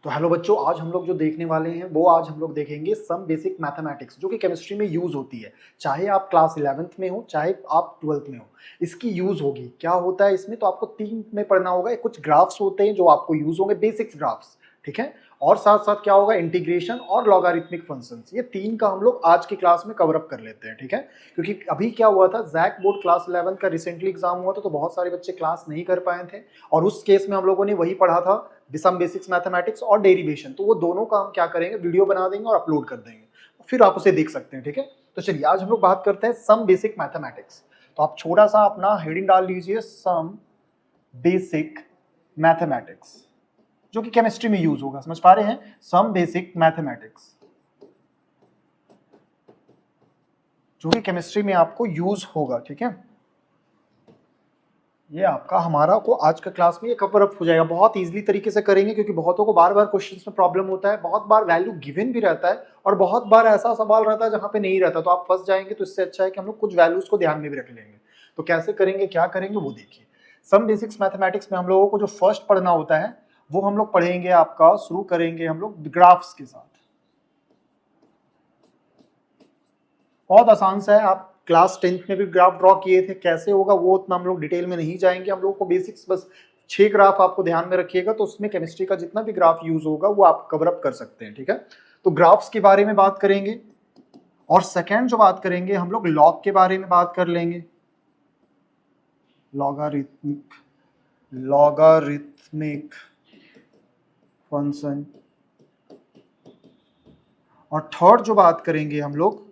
तो हेलो बच्चों, आज हम लोग जो देखने वाले हैं वो आज हम लोग देखेंगे सम बेसिक मैथमेटिक्स, जो कि केमिस्ट्री में यूज होती है। चाहे आप क्लास 11th में हो, चाहे आप 12th में हो, इसकी यूज होगी। क्या होता है इसमें, तो आपको 3 में पढ़ना होगा। कुछ ग्राफ्स होते हैं जो आपको यूज होंगे, बेसिक्स ग्राफ्स, ठीक है। और साथ साथ क्या होगा, इंटीग्रेशन और लॉगरिथमिक फंक्शंस। ये 3 का हम लोग आज की क्लास में कवर अप कर लेते हैं, ठीक है। क्योंकि अभी क्या हुआ था, जैक बोर्ड क्लास 11 का रिसेंटली एग्जाम हुआ था, तो बहुत सारे बच्चे क्लास नहीं कर पाए थे। और उस केस में हम लोगों ने वही पढ़ा था, सम बेसिक्स मैथमेटिक्स और डेरिवेशन। तो वो दोनों का हम क्या करेंगे, वीडियो बना देंगे और अपलोड कर देंगे, फिर आप उसे देख सकते हैं, ठीक है। तो चलिए आज हम लोग बात करते हैं सम बेसिक मैथमेटिक्स। तो आप छोटा सा अपना हेडिंग डाल लीजिए, सम बेसिक मैथमेटिक्स, जो कि केमिस्ट्री में यूज होगा। समझ पा रहे हैं, सम बेसिक मैथमेटिक्स, जो कि केमिस्ट्री में आपको यूज होगा, ठीक है। ये आपका हमारा को आज का क्लास में ये कवर अप हो जाएगा। बहुत इजीली तरीके से करेंगे, क्योंकि बहुतों को बार बार क्वेश्चंस में प्रॉब्लम होता है, बहुत बार वैल्यू गिवन भी रहता है और बहुत बार ऐसा सवाल रहता है जहां पे नहीं रहता, तो आप फंस जाएंगे। तो इससे अच्छा है कि हम लोग कुछ वैल्यूज को ध्यान में भी रख लेंगे। तो कैसे करेंगे, क्या करेंगे, वो देखिए। सम बेसिक्स मैथमेटिक्स में हम लोगों को जो फर्स्ट पढ़ना होता है वो हम लोग पढ़ेंगे, आपका शुरू करेंगे हम लोग ग्राफ्स के साथ। बहुत आसान सा है, आप क्लास 10th में भी ग्राफ ड्रॉ किए थे। कैसे होगा वो उतना हम लोग डिटेल में नहीं जाएंगे। हम लोग को बेसिक्स बस 6 ग्राफ आपको ध्यान में रखिएगा, तो उसमें केमिस्ट्री का जितना भी ग्राफ यूज होगा वो आप कवर अप कर सकते हैं, ठीक है। तो ग्राफ्स के बारे में बात करेंगे, और सेकेंड जो बात करेंगे हम लोग लॉग के बारे में बात कर लेंगे, लॉगरिथमिक लॉगरिथमिक फंक्शन। और थर्ड जो बात करेंगे हम लोग,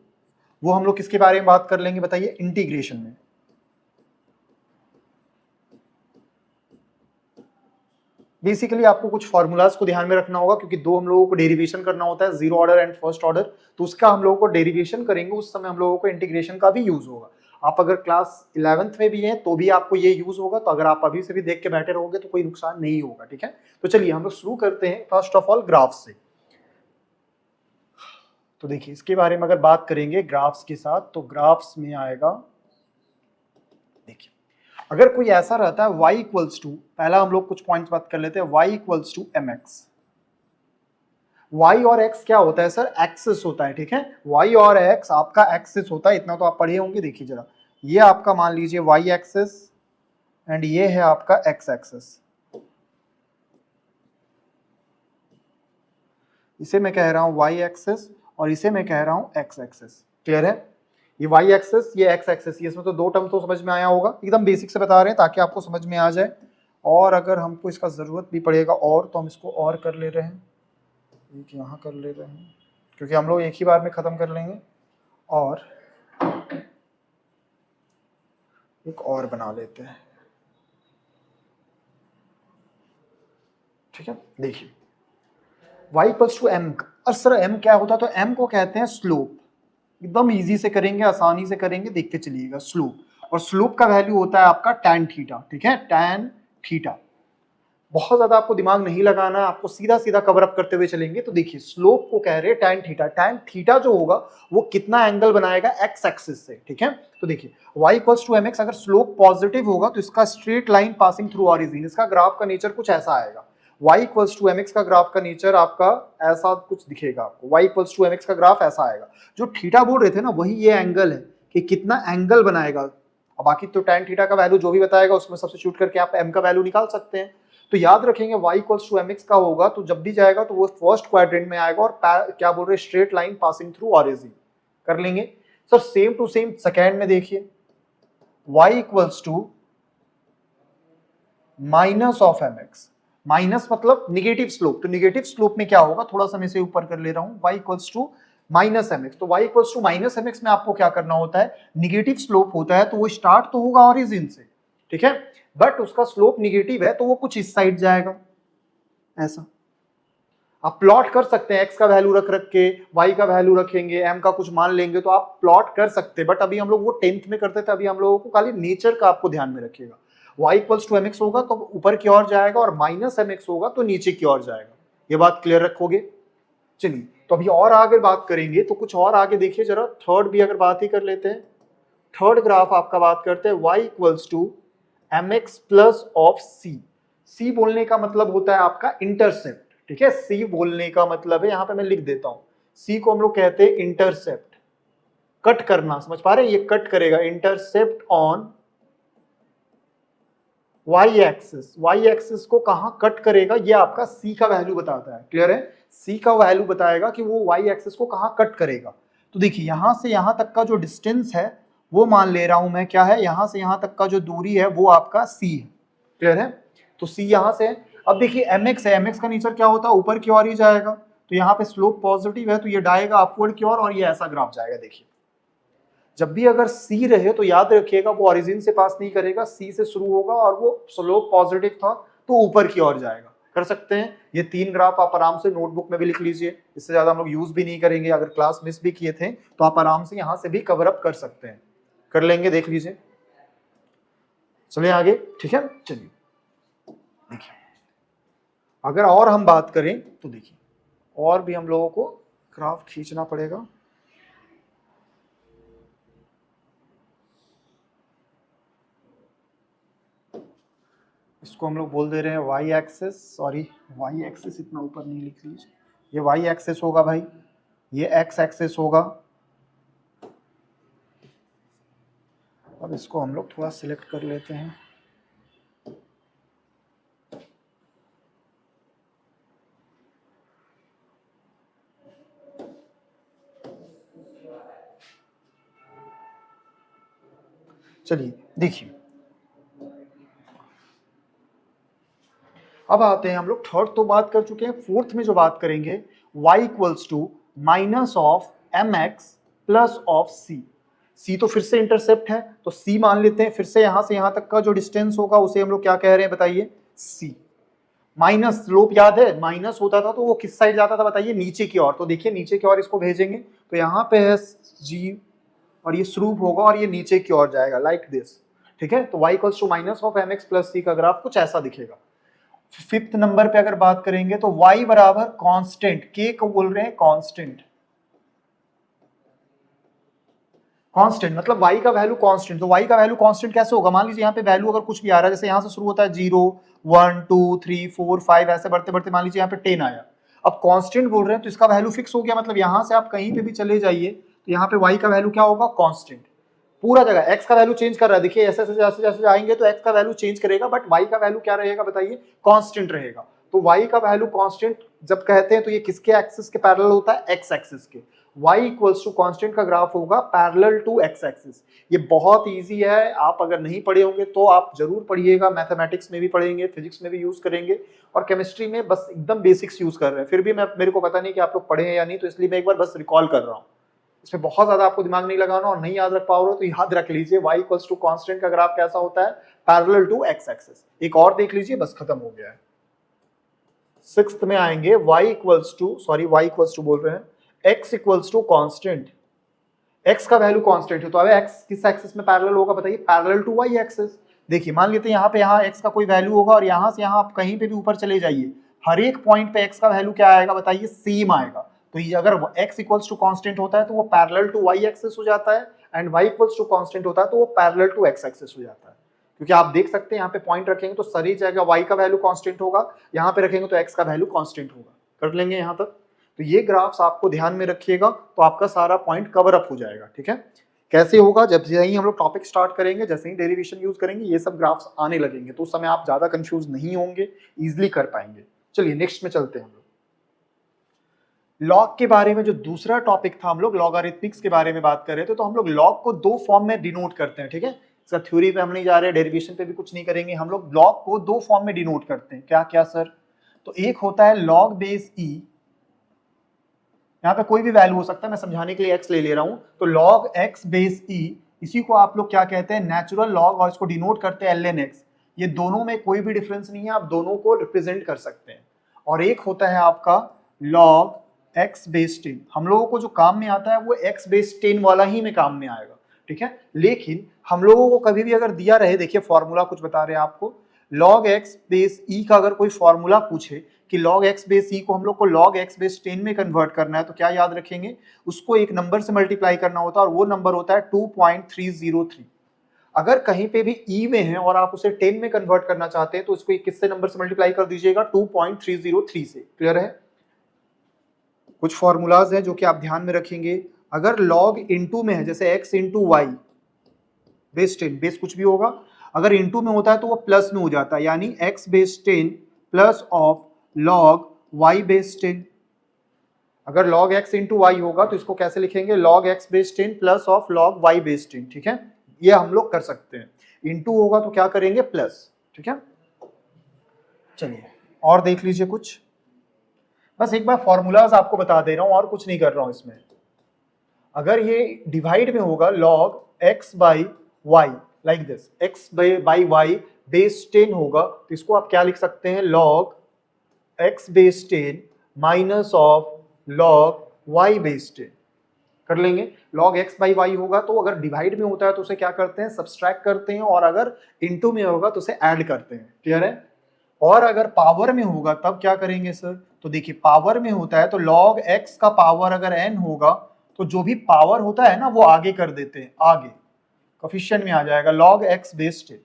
वो हम लोग किसके बारे में बात कर लेंगे, बताइए, इंटीग्रेशन में। बेसिकली आपको कुछ फॉर्मूलाज को ध्यान में रखना होगा, क्योंकि दो हम लोगों को डेरिवेशन करना होता है, zero order and first order. तो उसका हम लोगों को डेरिवेशन करेंगे, उस समय हम लोगों को इंटीग्रेशन का भी यूज होगा। आप अगर क्लास 11th में भी हैं तो भी आपको ये यूज होगा। तो अगर आप अभी से भी देख के बैठे रहोगे तो कोई नुकसान नहीं होगा, ठीक है। तो चलिए हम लोग शुरू करते हैं फर्स्ट ऑफ ऑल ग्राफ से। तो देखिए, इसके बारे में अगर बात करेंगे ग्राफ्स के साथ, तो ग्राफ्स में आएगा, देखिए, अगर कोई ऐसा रहता है y इक्वल्स टू, पहला हम लोग कुछ पॉइंट्स बात कर लेते हैं, y equals to mx। y और x क्या होता है सर, एक्सिस होता है, ठीक है। y और x आपका एक्सिस होता है, इतना तो आप पढ़े होंगे। देखिए जरा, ये आपका मान लीजिए y एक्सिस एंड ये है आपका x एक्सिस। इसे मैं कह रहा हूं y एक्सिस और इसे मैं कह रहा हूं x एक्सिस। क्लियर है, ये y एक्सिस, ये x एक्सिस, ये इसमें तो दो टर्म तो समझ में आया होगा। एकदम बेसिक से बता रहे हैं ताकि आपको समझ में आ जाए। और अगर हमको इसका जरूरत भी पड़ेगा और, तो हम इसको और कर ले रहे हैं, एक यहाँ कर ले रहे हैं, क्योंकि हम लोग एक ही बार में खत्म कर लेंगे। और एक और बना लेते हैं, ठीक है। देखिए y इक्वल्स टू m, और सर m क्या होता है, तो m को कहते हैं स्लोप। एकदम इजी से करेंगे, आसानी से करेंगे, देखते चलिएगा। स्लोप, और स्लोप का वैल्यू होता है आपका tan थीटा, ठीक है, tan थीटा। बहुत ज्यादा आपको दिमाग नहीं लगाना है, आपको सीधा सीधा कवर अप करते हुए चलेंगे। तो देखिए, स्लोप को कह रहे हैं tan थीटा। tan थीटा जो होगा वो कितना एंगल बनाएगा, x एक्सिस से, ठीक है। तो देखिए y इक्वल्स टू mx, अगर स्लोप पॉजिटिव होगा तो इसका straight line passing through origin, इसका ग्राफ का नेचर कुछ ऐसा आएगा। y इक्वल्स टू mx का ग्राफ का नेचर आपका ऐसा कुछ दिखेगा आपको। y इक्वल्स टू mx का ग्राफ ऐसा आएगा। जो थीटा बोल रहे थे ना, वही ये एंगल है कि कितना एंगल बनाएगा। और बाकी तो tan थीटा का वैल्यू जो भी बताएगा उसमें सब्स्टिट्यूट करके आप m का वैल्यू निकाल सकते हैं। तो याद रखेंगे y इक्वल्स टू mx का होगा, तो जब भी जाएगा तो वो फर्स्ट क्वाड्रेंट में आएगा, और क्या बोल रहे हैं, straight line passing through origin कर लेंगे। Sir same to same second में देखिए, y equals to minus of mx। Minus मतलब निगेटिव स्लोप, तो निगेटिव स्लोप में क्या होगा, थोड़ा सा मैं इसे ऊपर कर ले रहा हूं, y equals to minus mx। तो y equals to minus mx में आपको क्या करना होता है, निगेटिव स्लोप होता है तो वो स्टार्ट तो होगा ऑरिजिन से, ठीक है, बट उसका स्लोप निगेटिव है तो वो कुछ इस साइड जाएगा, ऐसा। आप प्लॉट कर सकते हैं, x का वैल्यू रख रख के, y का वैल्यू रखेंगे, m का कुछ मान लेंगे, तो आप प्लॉट कर सकते हैं। बट अभी हम लोग वो 10th में करते थे, अभी हम लोगों को खाली नेचर का आपको ध्यान में रखिएगा। y इक्वल्स टू mx होगा तो ऊपर की ओर जाएगा, और माइनस mx होगा तो नीचे की ओर जाएगा। ये बात क्लियर रखोगे। चलिए, तो अभी और आगे बात करेंगे, तो कुछ और आगे देखिए जरा, थर्ड भी अगर बात ही कर लेते हैं। थर्ड ग्राफ आपका बात करते हैं, y equals to mx plus of c। c बोलने का मतलब होता है आपका इंटरसेप्ट, ठीक है, सी बोलने का मतलब है, यहाँ पे मैं लिख देता हूं, सी को हम लोग कहते हैं इंटरसेप्ट, कट करना, समझ पा रहे हैं, ये कट करेगा, intercept on y axis, y axis को कहां कट करेगा, ये आपका सी का वैल्यू बताता है, क्लियर है, सी का वैल्यू बताएगा कि वो वाई एक्सिस को कहां कट करेगा। तो देखिए यहां से यहां तक का जो डिस्टेंस है वो मान ले रहा हूं मैं, क्या है, यहां से यहां तक का जो दूरी है वो आपका सी है, क्लियर है, तो सी यहां से है। अब देखिए mx है, mx का नेचर क्या होता है, ऊपर की ओर ही जाएगा, तो यहाँ पे स्लोप पॉजिटिव है तो ये जाएगा अपवर्ड की ओर और ये ऐसा ग्राफ जाएगा। देखिए जब भी अगर C रहे तो याद रखिएगा वो ओरिजिन से पास नहीं करेगा, C से शुरू होगा और वो स्लोप पॉजिटिव था तो ऊपर की ओर जाएगा। कर सकते हैं, ये 3 ग्राफ आप आराम से नोटबुक में भी लिख लीजिए, इससे ज्यादा हम लोग यूज भी नहीं करेंगे, अगर क्लास मिस भी किए थे तो आप आराम से यहाँ से भी कवर अप कर सकते हैं, कर लेंगे, देख लीजिए। चलिए आगे, ठीक है, चलिए देखिए अगर और हम बात करें तो देखिए और भी हम लोगों को ग्राफ खींचना पड़ेगा। इसको हम लोग बोल दे रहे हैं y axis, sorry y axis इतना ऊपर नहीं लिख लीजिए, ये वाई एक्सिस होगा भाई, ये एक्स एक्सिस होगा। अब इसको हम लोग थोड़ा सिलेक्ट कर लेते हैं, चलिए देखिए अब आते हैं हम लोग, थर्ड तो बात कर चुके हैं, फोर्थ में जो बात करेंगे y equals to minus of M X plus of C. C तो फिर से इंटरसेप्ट है तो सी मान लेते हैं, फिर से यहां तक का जो डिस्टेंस होगा उसे हम लोग क्या कह रहे हैं बताइए, सी। माइनस स्लोप याद है, माइनस होता था तो वो किस साइड जाता था बताइए, नीचे की ओर, तो देखिए नीचे की ओर इसको भेजेंगे तो यहाँ पे है जी और ये स्लूप होगा और ये नीचे की ओर जाएगा लाइक दिस, ठीक है। तो y equals to minus of M X plus C का ग्राफ कुछ ऐसा दिखेगा। फिफ्थ नंबर पे अगर बात करेंगे तो y बराबर कांस्टेंट, k को बोल रहे हैं कांस्टेंट, कांस्टेंट मतलब y का वैल्यू कांस्टेंट, तो y का वैल्यू कांस्टेंट कैसे होगा, मान लीजिए यहाँ पे वैल्यू अगर कुछ भी आ रहा है, जैसे यहाँ से शुरू होता है 0 1 2 3 4 5 ऐसे बढ़ते बढ़ते मान लीजिए यहाँ पे 10 आया, अब कांस्टेंट बोल रहे हैं तो इसका वैल्यू फिक्स हो गया, मतलब यहाँ से आप कहीं पे भी चले जाइए तो यहाँ पे y का वैल्यू क्या होगा, कांस्टेंट। पूरा जगह x का वैल्यू चेंज कर रहा है, देखिए ऐसे जैसे जैसे जाएंगे तो x का वैल्यू चेंज करेगा बट y का वैल्यू क्या रहेगा बताइए, कांस्टेंट रहेगा। तो y का वैल्यू कांस्टेंट जब कहते हैं तो ये किसके एक्सिस के पैरेलल होता है, x एक्सिस के। y इक्वल्स टू कांस्टेंट का ग्राफ होगा पैरेलल टू x एक्सिस। ये बहुत इजी है, आप अगर नहीं पढ़े होंगे तो आप जरूर पढ़िएगा, मैथमेटिक्स में भी पढ़ेंगे, फिजिक्स में भी यूज करेंगे और केमिस्ट्री में बस एकदम बेसिक्स यूज कर रहे हैं, फिर भी मेरे को पता नहीं कि आप लोग पढ़े हैं या नहीं, तो इसलिए मैं एक बार बस रिकॉल कर रहा हूँ, इसमें बहुत ज्यादा आपको दिमाग नहीं लगाना और नहीं याद रख पाओ रहे तो याद रख लीजिए y इक्वल्स टू कांस्टेंट का ग्राफ कैसा होता है, पैरेलल टू x एक्सिस। एक और देख लीजिए, बस खत्म हो गया है। सिक्स्थ में आएंगे y इक्वल्स टू बोल रहे हैं x equals to constant, x का वैल्यू कांस्टेंट है तो अब x किस एक्सिस में पैरेलल होगा बताइए, पैरेलल टू y एक्सिस। देखिए मान लेते हैं यहाँ पे x का कोई वैल्यू होगा और यहाँ से यहाँ आप कहीं पे भी ऊपर चले जाइए, हर एक पॉइंट पे x का वैल्यू क्या आएगा बताइए, सेम आएगा। तो ये अगर x इक्वल्स टू कांस्टेंट होता है तो वो पैरेलल टू y एक्सिस हो जाता है, and y equals to constant होता है तो वो पैरेलल टू x एक्सिस हो जाता है। क्योंकि आप देख सकते हैं यहाँ पे पॉइंट रखेंगे तो सारी जगह y का वैल्यू कांस्टेंट होगा, यहाँ पे रखेंगे तो x का वैल्यू कांस्टेंट होगा। कर लेंगे यहाँ तक, तो ये ग्राफ्स आपको ध्यान में रखिएगा तो आपका सारा पॉइंट कवर अप हो जाएगा, ठीक है। कैसे होगा, जब ही हम लोग टॉपिक स्टार्ट करेंगे, जैसे ही डेरिवेशन यूज करेंगे ये सब ग्राफ्स आने लगेंगे तो उस समय आप ज्यादा कंफ्यूज नहीं होंगे, इजिली कर पाएंगे। चलिए नेक्स्ट में चलते हैं हम लोग। लॉग के बारे में जो दूसरा टॉपिक था, हम लोग लॉगरिथमिक्स के बारे में बात कर रहे थे, तो हम लोग लॉग को दो फॉर्म में डिनोट करते हैं, ठीक है। इसका थ्योरी पे हम नहीं जा रहे, डेरिवेशन पे भी कुछ नहीं करेंगे, हम लोग लॉग को दो फॉर्म में डिनोट करते हैं। क्या क्या सर, तो एक होता है लॉग बेस ई, यहाँ पे कोई भी वैल्यू हो सकता है, मैं समझाने के लिए x ले रहा हूं, तो log x बेस e, इसी को आप लोग क्या कहते हैं, नेचुरल लॉग, और इसको डिनोट करते हैं ln x। ये दोनों में कोई भी डिफरेंस नहीं है, आप दोनों को रिप्रेजेंट कर सकते हैं। और एक होता है आपका log x बेस 10, हम लोगों को जो काम में आता है वो x बेस 10 वाला ही में काम में आएगा, ठीक है। लेकिन हम लोगों को कभी भी अगर दिया रहे, देखिए फॉर्मूला कुछ बता रहे हैं आपको, log x बेस e का अगर कोई फॉर्मूला पूछे कि log x बेस e को हम लोग को log x बेस 10 में कन्वर्ट करना है, तो क्या याद रखेंगे, उसको एक नंबर से मल्टीप्लाई करना होता है और वो नंबर होता है 2303। अगर कहीं पे भी ई में है और आप उसे 10 में कन्वर्ट करना चाहते हैं तो इसको किससे नंबर से मल्टीप्लाई कर दीजिएगा, 2.303 से। क्लियर है? कुछ फॉर्मूलाज हैं जो कि आप ध्यान में रखेंगे। अगर log इनटू में है, जैसे x into y base 10, base कुछ भी होगा, अगर इनटू में होता है तो वो प्लस में हो जाता है, यानी x base 10 plus of log y base 10। अगर log x इंटू वाई होगा तो इसको कैसे लिखेंगे, log x base 10 plus of log y base 10। ठीक है, ये हम लोग कर सकते हैं। इनटू होगा तो क्या करेंगे, प्लस। ठीक है, चलिए और देख लीजिए कुछ। बस एक बार फॉर्मूलाज आपको बता दे रहा हूं और कुछ नहीं कर रहा हूं इसमें। अगर ये डिवाइड में होगा log x by y, like this, x by y base 10 होगा तो इसको आप क्या लिख सकते हैं, log x base 10 minus of log y base 10 कर लेंगे। log x बाई वाई होगा तो अगर डिवाइड में होता है तो उसे क्या करते हैं, सब्सट्रैक्ट करते हैं, और अगर इनटू में होगा तो उसे ऐड करते हैं। क्लियर है? और अगर पावर में होगा तब क्या करेंगे सर, तो देखिए पावर में होता है तो log x का पावर अगर n होगा तो जो भी पावर होता है ना वो आगे कर देते हैं, आगे कोफिशिएंट में आ जाएगा log x बेस 10।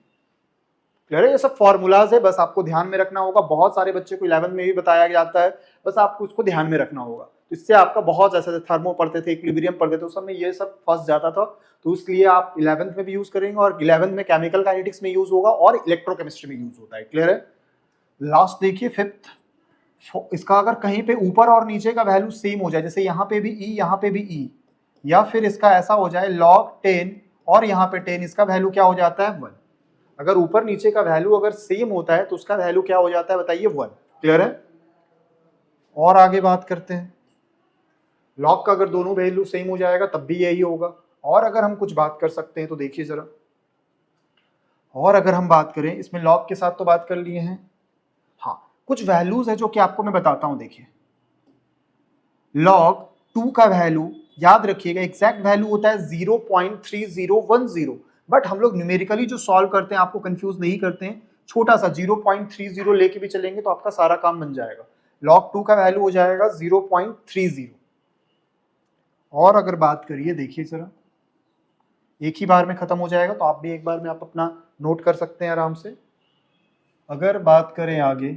क्लियर है? ये सब फॉर्मूलाज है, बस आपको ध्यान में रखना होगा। बहुत सारे बच्चे को 11th में भी बताया जाता है, बस आपको उसको ध्यान में रखना होगा। तो इससे आपका बहुत ऐसे थर्मो पढ़ते थे, इक्विलिब्रियम पढ़ते थे, उस समय ये सब फंस जाता था। तो इसलिए आप 11th में भी यूज करेंगे, और 11th में केमिकल काइनेटिक्स में यूज होगा और इलेक्ट्रोकेमिस्ट्री में यूज होता है। क्लियर है? लास्ट देखिए 5th, इसका अगर कहीं पे ऊपर और नीचे का वैल्यू सेम हो जाए, जैसे यहाँ पे भी ई यहाँ पे भी ई, या फिर इसका ऐसा हो जाए log 10 और यहाँ पे 10, इसका वैल्यू क्या हो जाता है, 1। अगर ऊपर नीचे का वैल्यू अगर सेम होता है तो उसका वैल्यू क्या हो जाता है, बताइए, 1। क्लियर है? और आगे बात करते हैं। log का अगर दोनों वैल्यू सेम हो जाएगा तब भी यही होगा। और अगर हम कुछ बात कर सकते हैं तो देखिए जरा, और अगर हम बात करें इसमें log के साथ तो बात कर लिए हैं। हाँ, कुछ वैल्यूज है जो कि आपको मैं बताता हूं। देखिए log 2 का वैल्यू याद रखिएगा, एग्जैक्ट वैल्यू होता है 0.3010, बट हम लोग न्यूमेरिकली जो सॉल्व करते हैं आपको कंफ्यूज नहीं करते हैं, छोटा सा 0.30 लेके भी चलेंगे तो आपका सारा काम बन जाएगा। log 2 का वैल्यू हो जाएगा 0.30। और अगर बात करिए, देखिए जरा, एक ही बार में खत्म हो जाएगा तो आप भी एक बार में आप अपना नोट कर सकते हैं आराम से। अगर बात करें आगे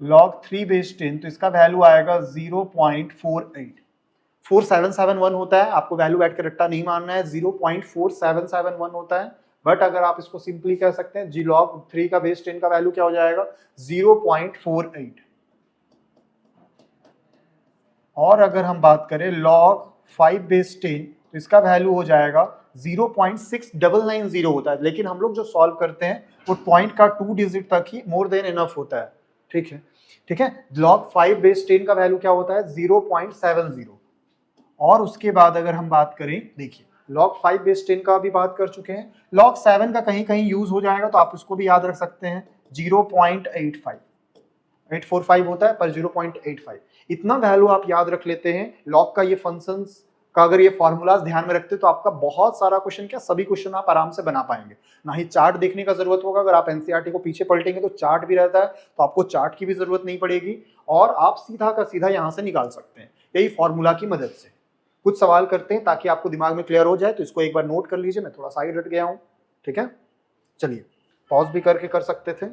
log 3 बेस 10 तो इसका वैल्यू आएगा 0.48। 4771 होता है, आपको वैल्यू बैठ के रट्टा नहीं मारना है, 0.4771 होता है। बट अगर आप इसको सिंपली कह सकते हैं जी, log 3 का बेस 10 का वैल्यू क्या हो जाएगा, 0.48। और अगर हम बात करें log 5 बेस 10 तो इसका वैल्यू हो जाएगा 0.6990 होता है, लेकिन हम लोग जो सॉल्व करते हैं वो पॉइंट का 2 डिजिट तक ही मोर देन इनफ होता है। ठीक है, ठीक है। log 5 बेस 10 का वैल्यू क्या होता है, 0.70। और उसके बाद अगर हम बात करें, देखिए log 5 बेस 10 का भी बात कर चुके हैं, log 7 का कहीं कहीं यूज हो जाएगा तो आप उसको भी याद रख सकते हैं, 0.85। 845 होता है पर 0.85, इतना वैल्यू आप याद रख लेते हैं। log का ये फंक्शंस का अगर ये फॉर्मूलाज ध्यान में रखते तो आपका बहुत सारा क्वेश्चन, क्या सभी क्वेश्चन आप आराम से बना पाएंगे। ना ही चार्ट देखने का जरूरत होगा, अगर आप एनसीईआरटी को पीछे पलटेंगे तो चार्ट भी रहता है, तो आपको चार्ट की भी जरूरत नहीं पड़ेगी, और आप सीधा का सीधा यहाँ से निकाल सकते हैं यही फॉर्मूला की मदद से। कुछ सवाल करते हैं ताकि आपको दिमाग में क्लियर हो जाए, तो इसको एक बार नोट कर लीजिए। मैं थोड़ा साइड हट गया हूँ, ठीक है। चलिए पॉज भी करके कर सकते थे।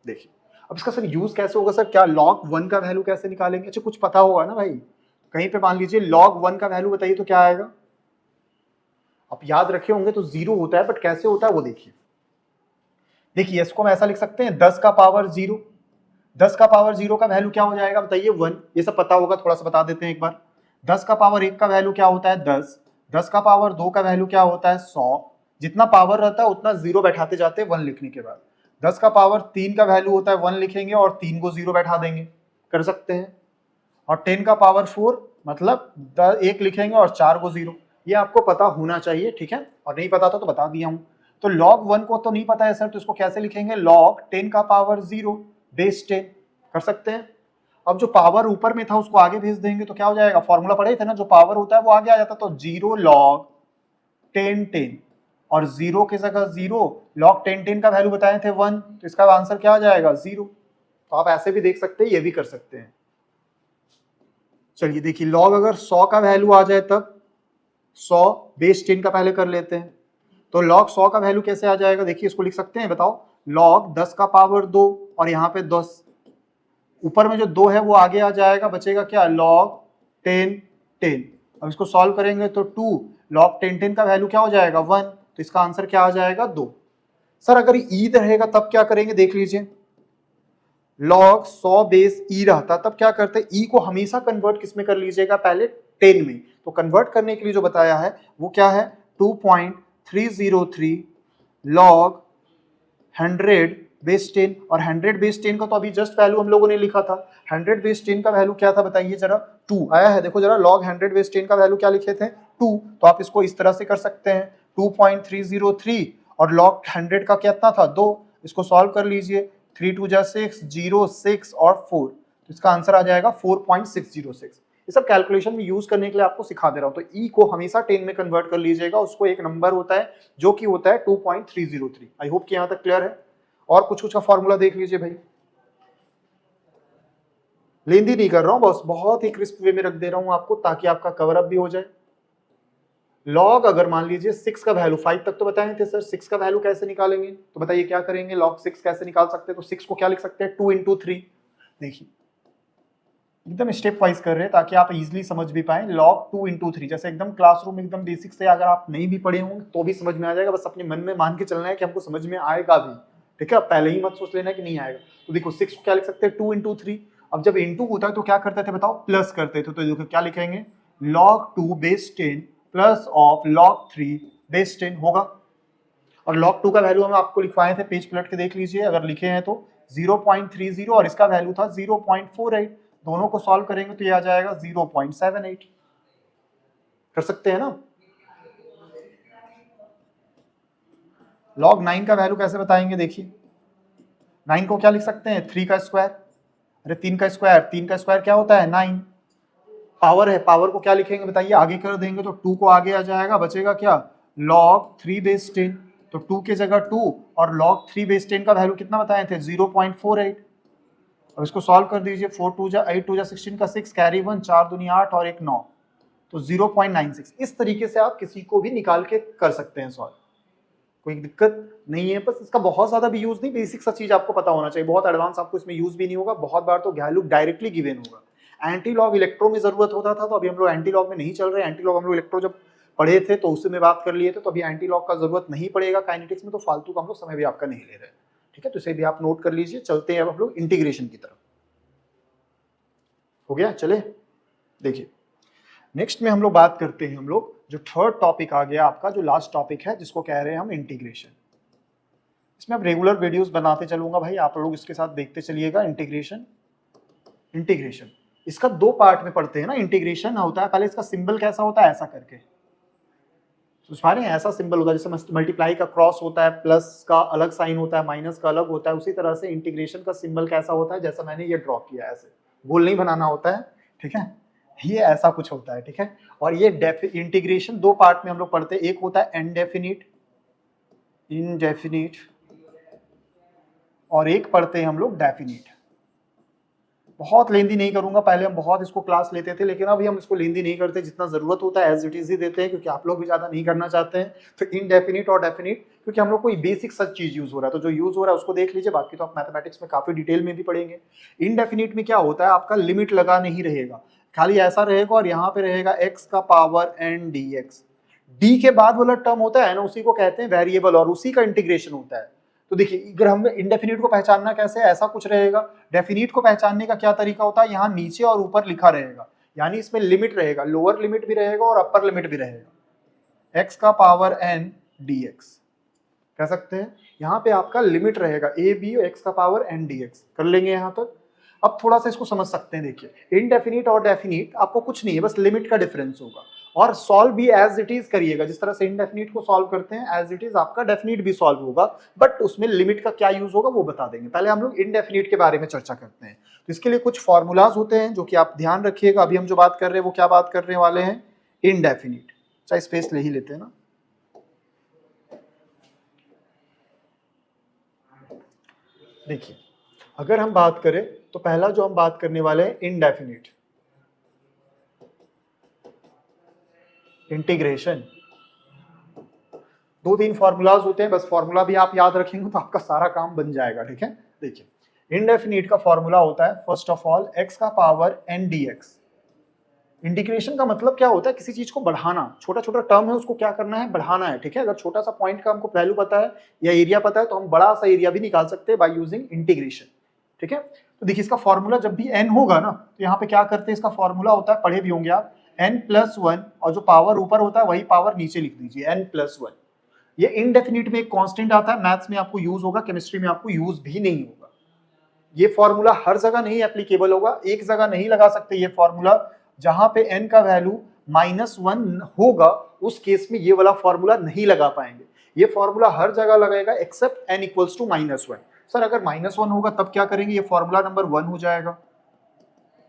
देखिए अब इसका सर यूज कैसे होगा, सर क्या log 1 का वैल्यू कैसे निकालेंगे, अच्छा कुछ पता होगा ना भाई, कहीं पे मान लीजिए log 1 का वैल्यू बताइए तो क्या आएगा, आप याद रखे होंगे तो 0 होता है, बट कैसे होता है वो देखिए। देखिए इसको हम ऐसा लिख सकते हैं 10 का पावर 0, 10 का पावर 0 का वैल्यू क्या हो जाएगा बताइए, 1। ये सब पता होगा, थोड़ा सा बता देते हैं एक बार। 10 का पावर 1 का वैल्यू क्या होता है, 10। 10 का पावर 2 का वैल्यू क्या होता है, 100। जितना पावर रहता है उतना 0 बैठाते जाते हैं 1 लिखने के बाद। 10 का पावर 3 का वैल्यू होता है 1 लिखेंगे और 3 को 0 बैठा देंगे, कर सकते हैं। और 10 का पावर 4 मतलब 1 लिखेंगे और 4 को 0। ये आपको पता होना चाहिए, ठीक है, और नहीं पता था तो बता दिया हूं। तो log 1 को तो नहीं पता है सर, तो इसको कैसे लिखेंगे, log 10 का पावर 0 बेस 10, कर सकते हैं। अब जो पावर ऊपर में था उसको आगे भेज देंगे तो क्या हो जाएगा, फॉर्मूला पढ़े थे ना, जो पावर होता है वो आगे आ जाता, तो 0 log 10 10, और 0 की जगह 0 log 10 10 का वैल्यू बताए थे 1, तो इसका आंसर क्या आ जाएगा, 0। तो आप ऐसे भी देख सकते हैं, ये भी कर सकते हैं। चलिए देखिए log अगर 100 का वैल्यू आ जाए तब, 100 बेस 10 का पहले कर लेते हैं। तो log 100 का वैल्यू कैसे आ जाएगा, देखिए इसको लिख सकते हैं, बताओ। log 10 का पावर 2 और यहाँ पे 10, ऊपर में जो 2 है वो आगे आ जाएगा, बचेगा क्या, log 10 10। अब इसको सॉल्व करेंगे तो 2 log 10 10 का वैल्यू क्या हो जाएगा 1, तो इसका आंसर क्या आ जाएगा 2। सर अगर ई रहेगा तब क्या करेंगे, देख लीजिए। log 100 बेस ई रहता तब क्या करते, ई को हमेशा कन्वर्ट किस में कर लीजिएगा, पहले 10 में। तो कन्वर्ट करने के लिए जो बताया है वो क्या है, 2.303 log 100 बेस 10, और 100 बेस 10 का तो अभी जस्ट वैल्यू हम लोगों ने लिखा था। 100 बेस 10 का वैल्यू क्या था बताइए जरा, 2 आया है, देखो जरा, log 100 बेस 10 का वैल्यू क्या लिखे थे 2, तो आप इसको इस तरह से कर सकते हैं 2.303 और log 100 का कितना था 2, इसको सॉल्व कर लीजिए, 3 2 जा 6, 0 6 और 4, तो इसका आंसर आ जाएगा 4.606। ये सब कैलकुलेशन में यूज करने के लिए आपको सिखा दे रहा हूं। तो ई को हमेशा 10 में कन्वर्ट कर लीजिएगा, उसको एक नंबर होता है जो कि होता है 2.303। आई होप कि यहां तक क्लियर है। और कुछ कुछ का फॉर्मूला देख लीजिए भाई, लेंदी नहीं कर रहा हूं, बस बहुत ही क्रिस्प वे में रख दे रहा हूं आपको ताकि आपका कवर अप भी हो जाए। लॉग अगर मान लीजिए 6 का वैल्यू, 5 तक तो बताए थे सर 6 का वैल्यू कैसे निकालेंगे, तो बताइए क्या करेंगे, log 6 कैसे निकाल सकते हैं, तो 6 को क्या लिख सकते हैं 2 into 3। देखिए एकदम स्टेप वाइज कर रहे हैं ताकि आप इजीली समझ भी पाए। log 2 into 3 जैसे एकदम क्लासरूम एकदम बेसिक से अगर आप नहीं भी पढ़े होंगे तो भी समझ में आ जाएगा, बस अपने मन में मान के चलना है कि हमको समझ में आएगा भी, ठीक है, पहले ही मत सोच लेना कि नहीं आएगा। तो देखो 6 को क्या लिख सकते हैं 2 into 3। अब जब इंटू होता है तो क्या करते थे बताओ, प्लस करते थे, तो देखो क्या लिखेंगे log 2 base 10 plus of log 3 base 10 होगा। और log 2 का वैल्यू हम आपको लिखवाए थे, पेज पलट के देख लीजिए, अगर लिखे हैं तो 0.30 और इसका वैल्यू था 0.48, दोनों को सॉल्व करेंगे तो ये आ जाएगा 0.78। कर सकते हैं ना। log 9 का वैल्यू कैसे बताएंगे, देखिए 9 को क्या लिख सकते हैं 3 का स्क्वायर, अरे 3 का स्क्वायर, 3 का स्क्वायर क्या होता है 9। पावर है, पावर को क्या लिखेंगे बताइए, आगे कर देंगे तो 2 को आगे आ जाएगा, बचेगा क्या log 3 बेस 10, तो 2 की जगह 2 और log 3 बेस 10 का वैल्यू कितना बताए थे 0.48। अब इसको सॉल्व कर दीजिए, 4 2 जा 8 2 जा 16 का 6 कैरी 1, 4 दूनी 8 और 1 9, तो 0.96। इस तरीके से आप किसी को भी निकाल के कर सकते हैं सॉल्व, कोई दिक्कत नहीं है। बस इसका बहुत ज्यादा भी यूज नहीं, बेसिक सा चीज आपको पता होना चाहिए, बहुत एडवांस आपको इसमें यूज भी नहीं होगा। बहुत बार तो वैल्यू डायरेक्टली गिवन होगा। एंटी लॉग इलेक्ट्रो में जरूरत होता था, तो अभी हम लोग एंटी लॉग में नहीं चल रहे। एंटी लॉग हम लोग इलेक्ट्रो जब पढ़े थे तो उससे में बात कर लिए थे, तो अभी एंटी लॉग का जरूरत नहीं पड़ेगा काइनेटिक्स में, तो फालतू का हम लोग समय भी आपका नहीं ले रहे, ठीक है। तो इसे भी आप नोट कर लीजिए। चलते हैं अब हम लोग इंटीग्रेशन की तरफ। हो गया, चले देखिए नेक्स्ट में हम लोग बात करते हैं, हम लोग जो थर्ड टॉपिक आ गया आपका, जो लास्ट टॉपिक है जिसको कह रहे हैं हम इंटीग्रेशन। इसमें अब रेगुलर वीडियोस बनाते चलूंगा भाई, आप लोग इसके साथ देखते चलिएगा। इंटीग्रेशन, इंटीग्रेशन इसका दो पार्ट में पढ़ते हैं ना। इंटीग्रेशन होता है पहले, इसका सिंबल कैसा होता है ऐसा करके, समझ पा रहे हैं, ऐसा सिंबल होता है जैसे मल्टीप्लाई का क्रॉस होता है, प्लस का अलग साइन होता है, माइनस का अलग होता है, उसी तरह से इंटीग्रेशन का सिंबल कैसा होता है जैसा मैंने ये ड्रॉ किया है, ऐसे गोल नहीं बनाना होता है, ठीक है, ये ऐसा कुछ होता है, ठीक है। और ये इंटीग्रेशन दो पार्ट में हम लोग पढ़ते हैं, एक होता है इनडेफिनिट, इनडेफिनिट, और एक पढ़ते हैं हम लोग डेफिनिट। बहुत लेंदी नहीं करूंगा, पहले हम बहुत इसको क्लास लेते थे, लेकिन अभी हम इसको लेंदी नहीं करते, जितना जरूरत होता है एज इट इज ही देते हैं, क्योंकि आप लोग भी ज्यादा नहीं करना चाहते हैं। तो इनडेफिनिट और डेफिनिट, क्योंकि हम लोग कोई बेसिक सच चीज यूज हो रहा है, तो जो यूज हो रहा है उसको देख लीजिए, बाकी तो आप मैथमेटिक्स में काफी डिटेल में भी पढ़ेंगे। इनडेफिनिट में क्या होता है, आपका लिमिट लगा नहीं रहेगा, खाली ऐसा रहेगा और यहाँ पे रहेगा x का पावर n dx। डी के बाद वाला टर्म होता है ना, उसी को कहते हैं वेरिएबल, और उसी का इंटीग्रेशन होता है। तो देखिए अगर हम इंडेफिनिट को पहचानना कैसे, ऐसा कुछ रहेगा। डेफिनिट को पहचानने का क्या तरीका होता है, यहाँ नीचे और ऊपर लिखा रहेगा, यानी इसमें लिमिट रहेगा, लोअर लिमिट भी रहेगा और अपर लिमिट भी रहेगा। x का पावर n dx कह सकते हैं, यहाँ पे आपका लिमिट रहेगा a b x का पावर n dx। कर लेंगे यहाँ तक। अब थोड़ा सा इसको समझ सकते हैं, देखिए इनडेफिनिट और डेफिनिट आपको कुछ नहीं है, बस लिमिट का डिफरेंस होगा। और सॉल्व भी एज इट इज करिएगा, जिस तरह से इनडेफिनिट को सॉल्व करते हैं एज इट इज आपका डेफिनिट भी सॉल्व होगा, बट उसमें लिमिट का क्या यूज होगा वो बता देंगे। पहले हम लोग इनडेफिनिट के बारे में चर्चा करते हैं। तो इसके लिए कुछ फॉर्मूलाज होते हैं जो कि आप ध्यान रखिएगा। अभी हम जो बात कर रहे हैं वो क्या बात करने वाले हैं, इनडेफिनिट। चाहे स्पेस ले ही लेते हैं ना। देखिए अगर हम बात करें तो पहला जो हम बात करने वाले हैं इनडेफिनिट। इंटीग्रेशन। 2-3 फॉर्मूलाज होते हैं, बस फॉर्मूला भी आप याद रखेंगे तो आपका सारा काम बन जाएगा, ठीक है। देखिए इनडेफिनिट का फॉर्मूला होता है फर्स्ट ऑफ ऑल x का पावर n dx। इंटीग्रेशन का मतलब क्या होता है, किसी चीज को बढ़ाना, छोटा छोटा टर्म है उसको क्या करना है, बढ़ाना है, ठीक है। अगर छोटा सा पॉइंट का हमको वैल्यू पता है या एरिया पता है तो हम बड़ा सा एरिया भी निकाल सकते हैं बाय यूजिंग इंटीग्रेशन, ठीक है। तो देखिए इसका फॉर्मूला जब भी n होगा ना तो यहाँ पे क्या करते हैं, इसका फॉर्मूला होता है, पढ़े भी होंगे आप, n+1 और जो पावर ऊपर होता है वही पावर नीचे लिख दीजिए n+1। ये इनडेफिनिट में एक कांस्टेंट आता है, मैथ्स में आपको यूज होगा, केमिस्ट्री में आपको यूज भी नहीं होगा। ये फॉर्मूला हर जगह नहीं एप्लीकेबल होगा, एक जगह नहीं लगा सकते ये फॉर्मूला, जहां पे n का वैल्यू -1 होगा उस केस में ये वाला फॉर्मूला नहीं लगा पाएंगे। ये फॉर्मूला हर जगह लगाएगा एक्सेप्ट n = -1। सर अगर -1 होगा तब क्या करेंगे, ये फॉर्मूला नंबर 1 हो जाएगा।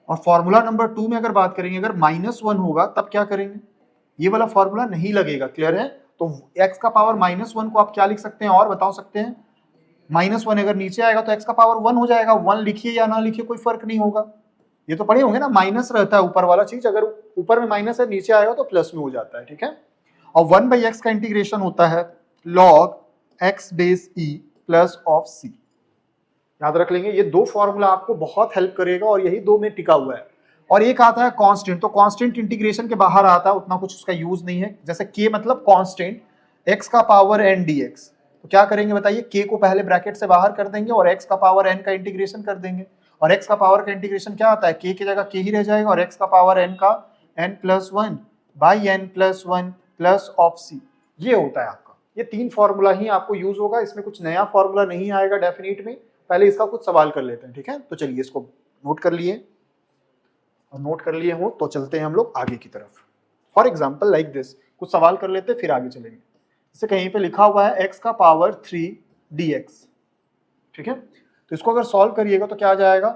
और फॉर्मूला नंबर 2 में अगर बात करेंगे, अगर -1 होगा तब क्या करेंगे, ये वाला फॉर्मूला नहीं लगेगा, क्लियर है। तो x का पावर -1 को आप क्या लिख सकते हैं और बताओ सकते हैं, -1 अगर नीचे आएगा तो x का पावर 1 हो जाएगा, 1 लिखिए या ना लिखिए कोई फर्क नहीं होगा। ये तो पढ़े होंगे ना, माइनस रहता है ऊपर वाला चीज, अगर ऊपर में माइनस है नीचे आएगा तो प्लस में हो जाता है, ठीक है। और 1/x का इंटीग्रेशन होता है log x base e plus of c। याद रख लेंगे, ये दो फॉर्मूला आपको बहुत हेल्प करेगा और यही दो में टिका हुआ है। और एक आता है कांस्टेंट, तो कांस्टेंट इंटीग्रेशन के बाहर आता है, उतना कुछ उसका यूज नहीं है। जैसे k मतलब कांस्टेंट, x का पावर n dx, तो क्या करेंगे बताइए, k को पहले ब्रैकेट से बाहर कर देंगे और x का पावर n का इंटीग्रेशन कर देंगे। और x का पावर का इंटीग्रेशन क्या आता है, k की जगह k ही रह जाएगा और x का पावर n का n+1 by n+1 plus of c, ये होता है आपका। ये 3 फॉर्मूला ही आपको यूज होगा, इसमें कुछ नया फॉर्मूला नहीं आएगा डेफिनेट में। पहले इसका कुछ सवाल कर लेते हैं, ठीक है। तो चलिए इसको नोट कर लिए, और नोट कर लिए हो तो चलते हैं हम लोग आगे की तरफ। फॉर एग्जाम्पल लाइक दिस, कुछ सवाल कर लेते हैं फिर आगे चलेंगे। जैसे कहीं पे लिखा हुआ है x का पावर 3 dx, ठीक है। तो इसको अगर सॉल्व करिएगा तो क्या आ जाएगा,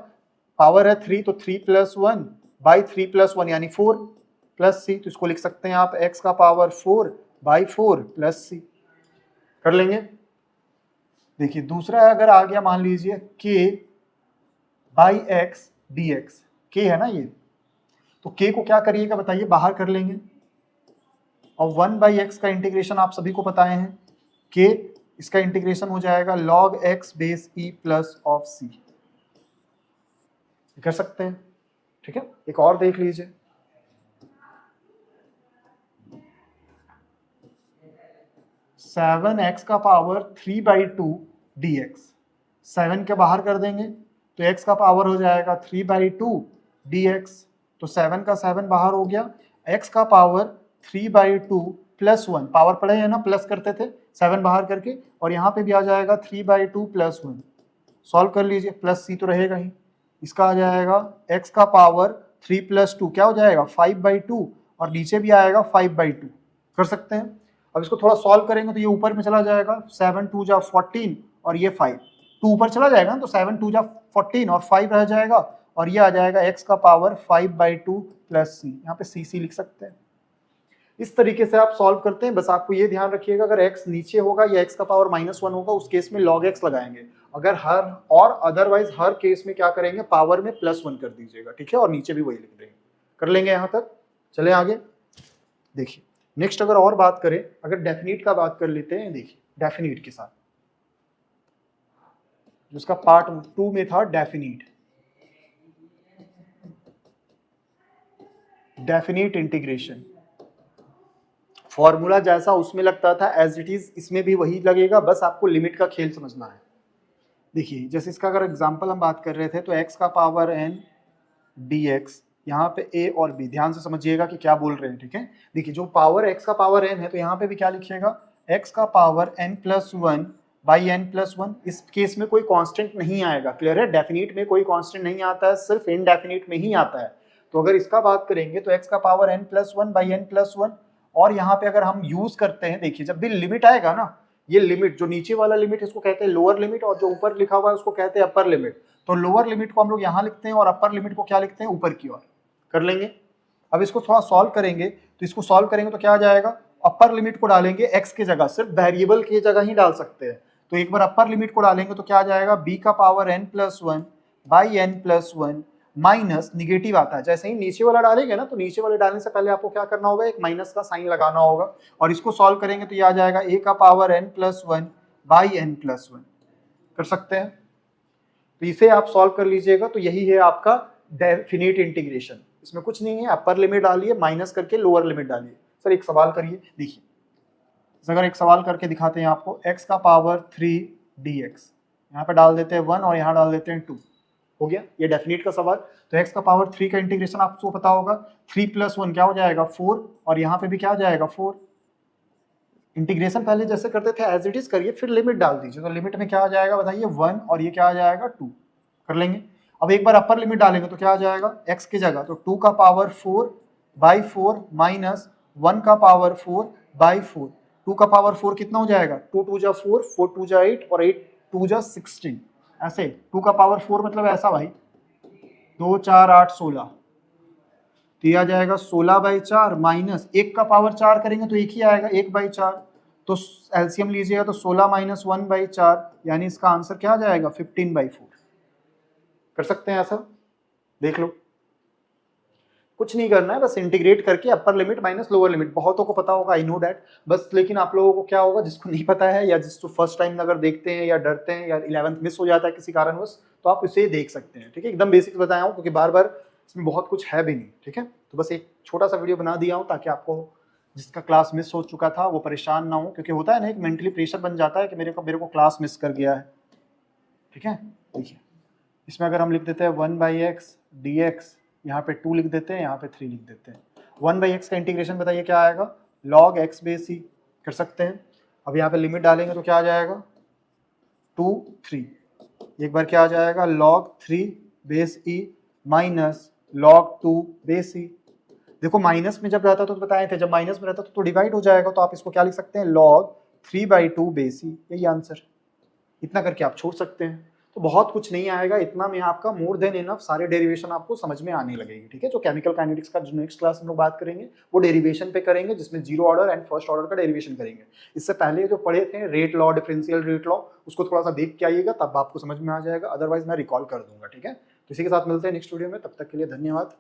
पावर है 3 तो 3+1 बाई 3+1 यानी 4 प्लस c, तो इसको लिख सकते हैं आप x का पावर 4 बाई 4 प्लस c, कर लेंगे। देखिए दूसरा अगर आ गया, मान लीजिए k by x dx, k है ना ये, तो k को क्या करिएगा बताइए, बाहर कर लेंगे। और 1/x का इंटीग्रेशन आप सभी को पता है k, इसका इंटीग्रेशन हो जाएगा log x base e plus of c, कर सकते हैं, ठीक है। एक और देख लीजिए, सेवन x का पावर 3/2 dx, 7 के बाहर कर देंगे तो x का पावर हो जाएगा 3/2 dx, तो 7 का 7 बाहर हो गया, x का पावर 3/2 प्लस 1, पावर पढ़े है ना, प्लस करते थे 7 बाहर करके, और यहाँ पे भी आ जाएगा 3/2 प्लस 1, सॉल्व कर लीजिए, प्लस c तो रहेगा ही, इसका आ जाएगा x का पावर 3 + 2 क्या हो जाएगा 5/2, और नीचे भी आएगा 5/2, कर सकते हैं। अब इसको थोड़ा सॉल्व करेंगे तो ये ऊपर में चला जाएगा, 7 2 जा 14 और ये 5, 2 ऊपर चला जाएगा ना, तो 7 2 जा 14 और 5 रह जाएगा, और ये आ जाएगा x का पावर 5/2 प्लस c, यहाँ पे c लिख सकते हैं। इस तरीके से आप सॉल्व करते हैं। बस आपको ये ध्यान रखिएगा, अगर x नीचे होगा या x का पावर -1 होगा उस केस में log x लगाएंगे, अगर हर और अदरवाइज हर केस में क्या करेंगे, पावर में +1 कर दीजिएगा, ठीक है, और नीचे भी वही लिख देंगे। कर लेंगे यहाँ तक, चले आगे। देखिए नेक्स्ट अगर और बात करें, अगर डेफिनिट का बात कर लेते हैं, देखिए डेफिनिट के साथ जिसका पार्ट 2 में था, डेफिनिट इंटीग्रेशन, फॉर्मूला जैसा उसमें लगता था एज इट इज इसमें भी वही लगेगा, बस आपको लिमिट का खेल समझना है। देखिए जैसे इसका अगर एग्जांपल हम बात कर रहे थे, तो x का पावर n dx, यहाँ पे a और b, ध्यान से समझिएगा कि क्या बोल रहे हैं, ठीक है। देखिए जो पावर x का पावर n है तो यहाँ पे भी क्या लिखिएगा, x का पावर n+1 बाई n+1, इस केस में कोई कांस्टेंट नहीं आएगा, क्लियर है। डेफिनिट में कोई कांस्टेंट नहीं आता है, सिर्फ इनडेफिनिट में ही आता है। तो अगर इसका बात करेंगे तो x का पावर n+1 बाई n+1, और यहाँ पे अगर हम यूज करते हैं, देखिए जब भी लिमिट आएगा ना, ये लिमिट जो नीचे वाला लिमिट इसको कहते हैं लोअर लिमिट, और जो ऊपर लिखा हुआ है उसको कहते हैं अपर लिमिट। तो लोअर लिमिट को हम लोग यहाँ लिखते हैं और अपर लिमिट को क्या लिखते हैं, ऊपर की ओर, कर लेंगे। अब इसको थोड़ा सॉल्व करेंगे, तो इसको सॉल्व करेंगे तो क्या आ जाएगा, अपर लिमिट को डालेंगे x की जगह, सिर्फ वेरिएबल की जगह ही डाल सकते हैं, तो एक बार अपर लिमिट को डालेंगे तो क्या आ जाएगा, b का power n+1 by n+1 minus negative आता है, जैसे ही नीचे वाला डालेंगे ना तो नीचे वाले डालने से पहले आपको क्या करना होगा, एक माइनस का साइन लगाना होगा और इसको सॉल्व करेंगे तो ये आ जाएगा a का पावर n+1 बाई n+1। कर सकते हैं, तो इसे आप सॉल्व कर लीजिएगा। तो यही है आपका डेफिनिट इंटीग्रेशन, इसमें कुछ नहीं है, अपर लिमिट डालिए माइनस करके लोअर लिमिट डालिए। सर एक सवाल करिए, देखिए अगर एक सवाल करके दिखाते हैं आपको, x का पावर 3 dx, यहाँ पे डाल देते हैं 1 और यहाँ डाल देते हैं 2, हो गया ये डेफिनेट का सवाल। तो x का पावर 3 का इंटीग्रेशन आपको पता होगा, 3 + 1 क्या हो जाएगा 4, और यहाँ पे भी क्या हो जाएगा 4। इंटीग्रेशन पहले जैसे करते थे एज इट इज करिए, फिर लिमिट डाल दीजिए, तो लिमिट में क्या आ जाएगा बताइए 1, और ये क्या आ जाएगा 2, कर लेंगे। अब एक बार अपर लिमिट डालेंगे तो क्या आ जाएगा, x की जगह तो 2 का पावर 4 बाई 4 माइनस 1 का पावर 4 बाई 4। 2 का पावर 4 कितना हो जाएगा, 2 2 जा 4, 4 2 जा 8 और 8 2 जा 16, ऐसे 2 का पावर 4 मतलब ऐसा भाई, 2 4 8 16, तो ये आ जाएगा 16/4 माइनस 1 का पावर 4 करेंगे तो एक ही आएगा 1/4, तो एलसीएम लीजिएगा तो 16 माइनस 1/4, यानी इसका आंसर क्या आ जाएगा 15/4। कर सकते हैं ऐसा, देख लो, कुछ नहीं करना है, बस इंटीग्रेट करके upper limit minus lower limit. बहुतों को पता होगा, आई नो दैट, बस लेकिन आप लोगों को क्या होगा, जिसको नहीं पता है या जिसको फर्स्ट टाइम अगर देखते हैं या डरते हैं या 11th मिस हो जाता है किसी कारणवश, तो आप इसे देख सकते हैं, ठीक है। एकदम बेसिक बताया हूँ क्योंकि बार बार इसमें बहुत कुछ है भी नहीं, ठीक है। तो बस एक छोटा सा वीडियो बना दिया हूँ ताकि आपको जिसका क्लास मिस हो चुका था वो परेशान ना हो, क्योंकि होता है ना एक मेंटली प्रेशर बन जाता है कि मेरे को क्लास मिस कर गया है, ठीक है। देखिए इसमें अगर हम लिख देते हैं 1/x dx, यहाँ पे 2 लिख देते हैं, यहाँ पे 3 लिख देते हैं। 1/x का इंटीग्रेशन बताइए क्या आएगा, log x बेस e, कर सकते हैं। अब यहाँ पे लिमिट डालेंगे तो क्या आ जाएगा 2 3, एक बार क्या आ जाएगा log 3 base e minus log 2 base e। देखो माइनस में जब रहता तो बताए थे, जब माइनस में रहता तो डिवाइड हो जाएगा, तो आप इसको क्या लिख सकते हैं log 3/2 बेस e, यही आंसर। इतना करके आप छोड़ सकते हैं, तो बहुत कुछ नहीं आएगा, इतना में आपका मोर देन इनफ सारे डेरिवेशन आपको समझ में आने लगेगी, ठीक है। जो केमिकल काइनेटिक्स का जो नेक्स्ट क्लास हम लोग बात करेंगे वो डेरिवेशन पे करेंगे, जिसमें zero order and first order का डेरिवेशन करेंगे। इससे पहले जो पढ़े थे rate law, differential rate law, उसको थोड़ा सा देख के आइएगा, तब आपको समझ में आ जाएगा, अदरवाइज मैं रिकॉल कर दूंगा, ठीक है। तो इसी के साथ मिलते हैं नेक्स्ट वीडियो में, तब तक के लिए धन्यवाद।